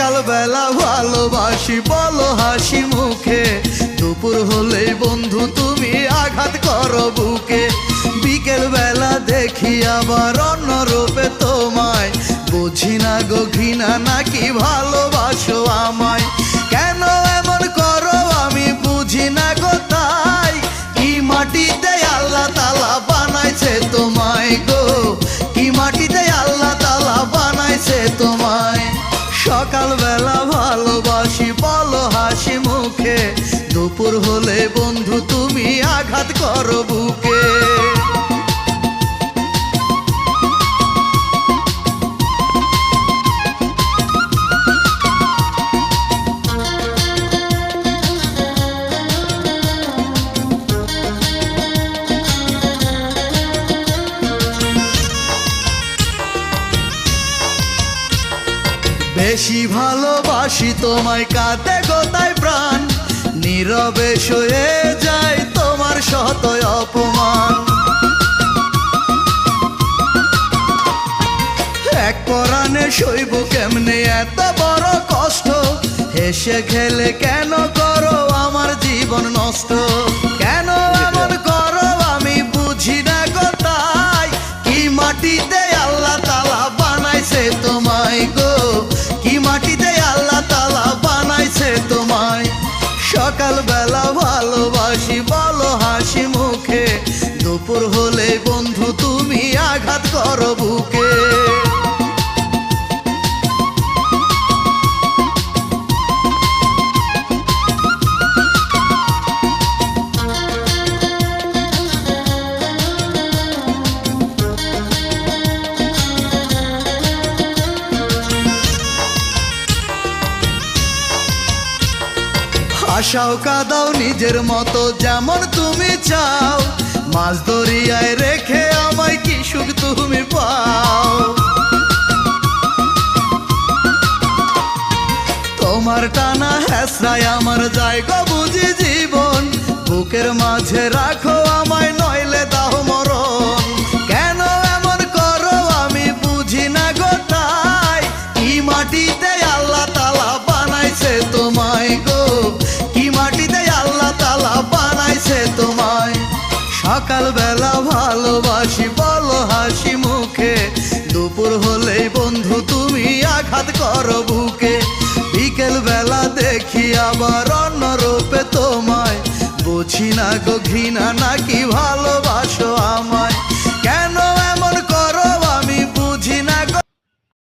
সকাল বেলা ভালোবাসি বলো হাসি মুখে, দুপুর হলে বন্ধু তুমি আঘাত করো বুকে। বিকেল বেলা দেখি আবার অন্য রূপে তোমায়, বুঝি না গো ঘৃণা নাকি ভালোবাসো আমায়। কেন এমন করো আমি বুঝি না গো তাই, কি মাটিতে আল্লাহ তাআলা বানাইছে তোমায় গো, কি মাটিতে আল্লাহ তাআলা বানাইছে তোমায়। সকাল বেলা ভালোবাসি বলো হাসি মুখে, দুপুর হলে বন্ধু তুমি আঘাত করো বুকে। বেশি ভালোবাসি তোমায় কাঁদে গোতায় প্রাণ, নীরবে সয়ে যায় তোমার শত অপমান। এক পরাণে সইব কেমনে এত বড় কষ্ট, হেসে খেলে কেন করো আমার জীবন নষ্ট। কেন এমন করো আমি বুঝি না গো তাই, কি মাটিতে আল্লাহ তাআলা বানাইছে তোমায় গো, কি মাটিতে আল্লাহ তাআলা বানাইছে তোমায়। সকাল বেলা ভালোবাসি বলো হাসি মুখে, দুপুর হলে বন্ধু তুমি আঘাত করো বুকে। আশাও কাঁদাও নিজের মতো যেমন তুমি চাও, মাছ দরিয়ায় রেখে আমায় কি সুখ তুমি পাও। তোমার টানা হেসরায় আমার জায়গা বুঝি জীবন, বুকের মাঝে রাখো আমায় নইলে দাও মরণ। কেন এমন করো আমি বুঝি না গো তাই, কি মাটিতে আল্লাহ তাআলা বানাইছে তোমায় গো, কি মাটিতে আল্লাহ তাআলা বানাইছে তোমায়। সকাল বেলা ভালোবাসি বলো হাসি মুখে, দুপুর হলেই বন্ধু তুমি আঘাত করো বুকে। বিকেল বেলা দেখি আবার অন্য রূপে তোমায়, বুঝি না গো ঘৃণা নাকি ভালোবাসো আমায়।